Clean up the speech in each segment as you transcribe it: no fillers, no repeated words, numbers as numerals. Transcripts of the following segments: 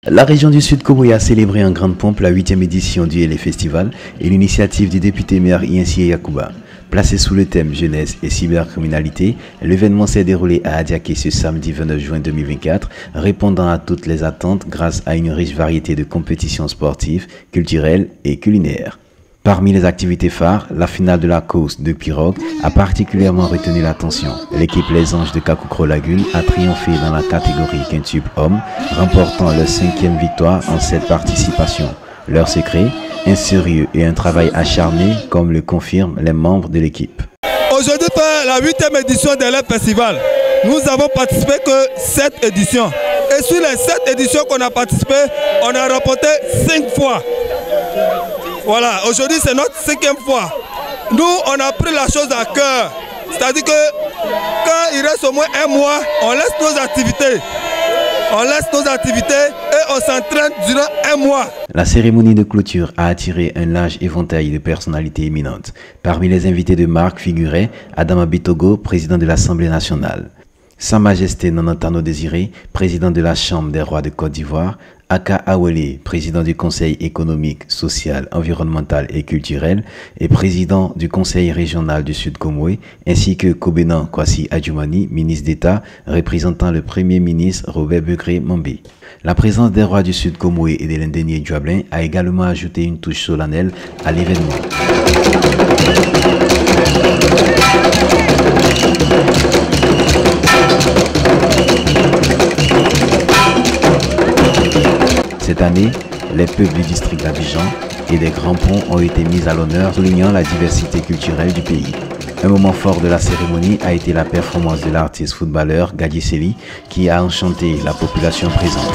La région du Sud Komoé a célébré en grande pompe la 8e édition du LA Festival et l'initiative du député maire Yensié Yacouba. Placé sous le thème jeunesse et cybercriminalité, l'événement s'est déroulé à Adiaké ce samedi 29 juin 2024, répondant à toutes les attentes grâce à une riche variété de compétitions sportives, culturelles et culinaires. Parmi les activités phares, la finale de la course de pirogue a particulièrement retenu l'attention. L'équipe Les Anges de Kakukro Lagune a triomphé dans la catégorie quintuple homme, remportant leur 5e victoire en 7 participations. Leur secret, un sérieux et un travail acharné, comme le confirment les membres de l'équipe. Aujourd'hui, la 8e édition de LA Festival. Nous avons participé que 7 éditions. Et sur les 7 éditions qu'on a participé, on a remporté 5 fois. Voilà, aujourd'hui c'est notre 5e fois. Nous, on a pris la chose à cœur. C'est-à-dire que quand il reste au moins un mois, on laisse nos activités. On laisse nos activités et on s'entraîne durant un mois. La cérémonie de clôture a attiré un large éventail de personnalités éminentes. Parmi les invités de marque figurait Adama Bitogo, président de l'Assemblée nationale. Sa Majesté Nana Tano Désiré, président de la Chambre des rois de Côte d'Ivoire, Aka Awele, président du Conseil économique, social, environnemental et culturel et président du Conseil régional du Sud Komoé, ainsi que Kobenan Kwasi Adjoumani, ministre d'État, représentant le Premier ministre Robert Begré Mambé. La présence des rois du Sud Komoé et de l'Indénié Djuablin a également ajouté une touche solennelle à l'événement. Cette année, les peuples du district d'Abidjan et des grands ponts ont été mis à l'honneur, soulignant la diversité culturelle du pays. Un moment fort de la cérémonie a été la performance de l'artiste footballeur Gadi Seli qui a enchanté la population présente.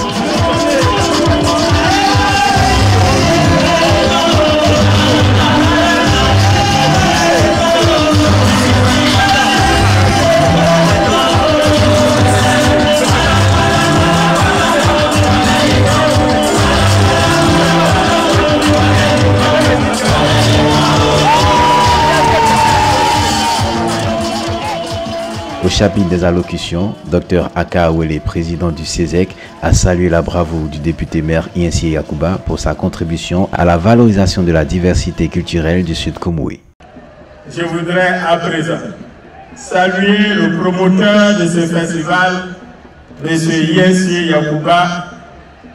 Au chapitre des allocutions, Dr Aka Awele, président du CESEC, a salué la bravoure du député maire Yensié Yacouba pour sa contribution à la valorisation de la diversité culturelle du Sud Komoé. Je voudrais à présent saluer le promoteur de ce festival, M. Yensié Yacouba,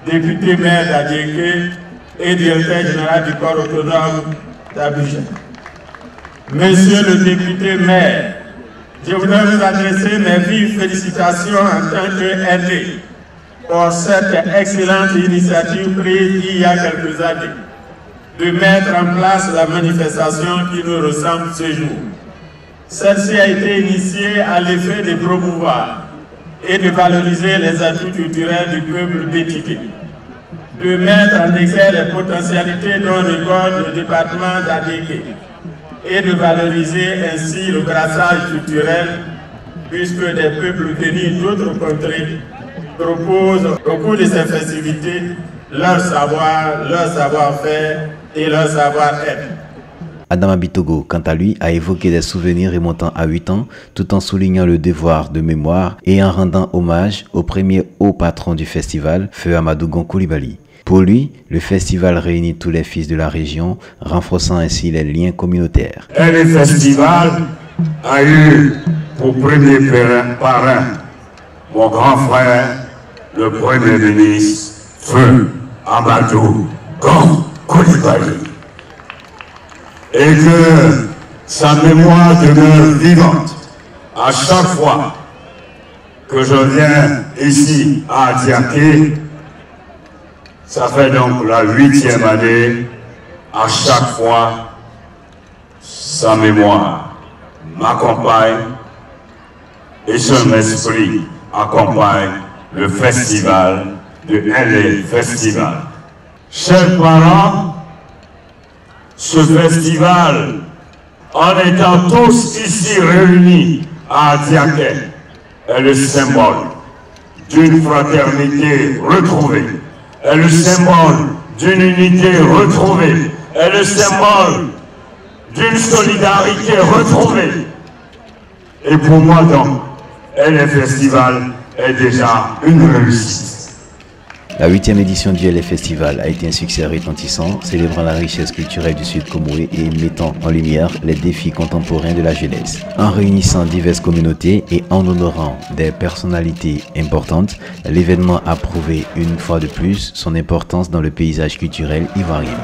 député maire d'Adiaké et directeur général du corps autonome d'Abidjan. Monsieur le député maire, je voudrais vous adresser mes vives félicitations en tant qu'aîné pour cette excellente initiative prise il y a quelques années de mettre en place la manifestation qui nous ressemble ce jour. Celle-ci a été initiée à l'effet de promouvoir et de valoriser les atouts culturels du peuple bétiqué, de mettre en exergue les potentialités dont regorge le département d'Adiaké et de valoriser ainsi le brassage culturel, puisque des peuples venus d'autres contrées proposent au cours de ces festivités leur savoir, leur savoir-faire et leur savoir-être. Adama Bitogo, quant à lui, a évoqué des souvenirs remontant à 8 ans, tout en soulignant le devoir de mémoire et en rendant hommage au premier haut patron du festival, Feu Amadou Gon Coulibaly. Pour lui, le festival réunit tous les fils de la région, renforçant ainsi les liens communautaires. Le festival a eu pour premier parrain mon grand frère, le Premier ministre, Feu Amadou Gon Coulibaly. Et que sa mémoire demeure vivante à chaque fois que je viens ici à Adiaké. Ça fait donc la 8e année, à chaque fois, sa mémoire m'accompagne et son esprit accompagne le festival de LA Festival. Chers parents, ce festival, en étant tous ici réunis à Adiaké, est le symbole d'une fraternité retrouvée, est le symbole d'une unité retrouvée, est le symbole d'une solidarité retrouvée. Et pour moi donc, le festival est déjà une réussite. La 8e édition du LF Festival a été un succès retentissant, célébrant la richesse culturelle du Sud Comoré et mettant en lumière les défis contemporains de la jeunesse. En réunissant diverses communautés et en honorant des personnalités importantes, l'événement a prouvé une fois de plus son importance dans le paysage culturel ivoirien.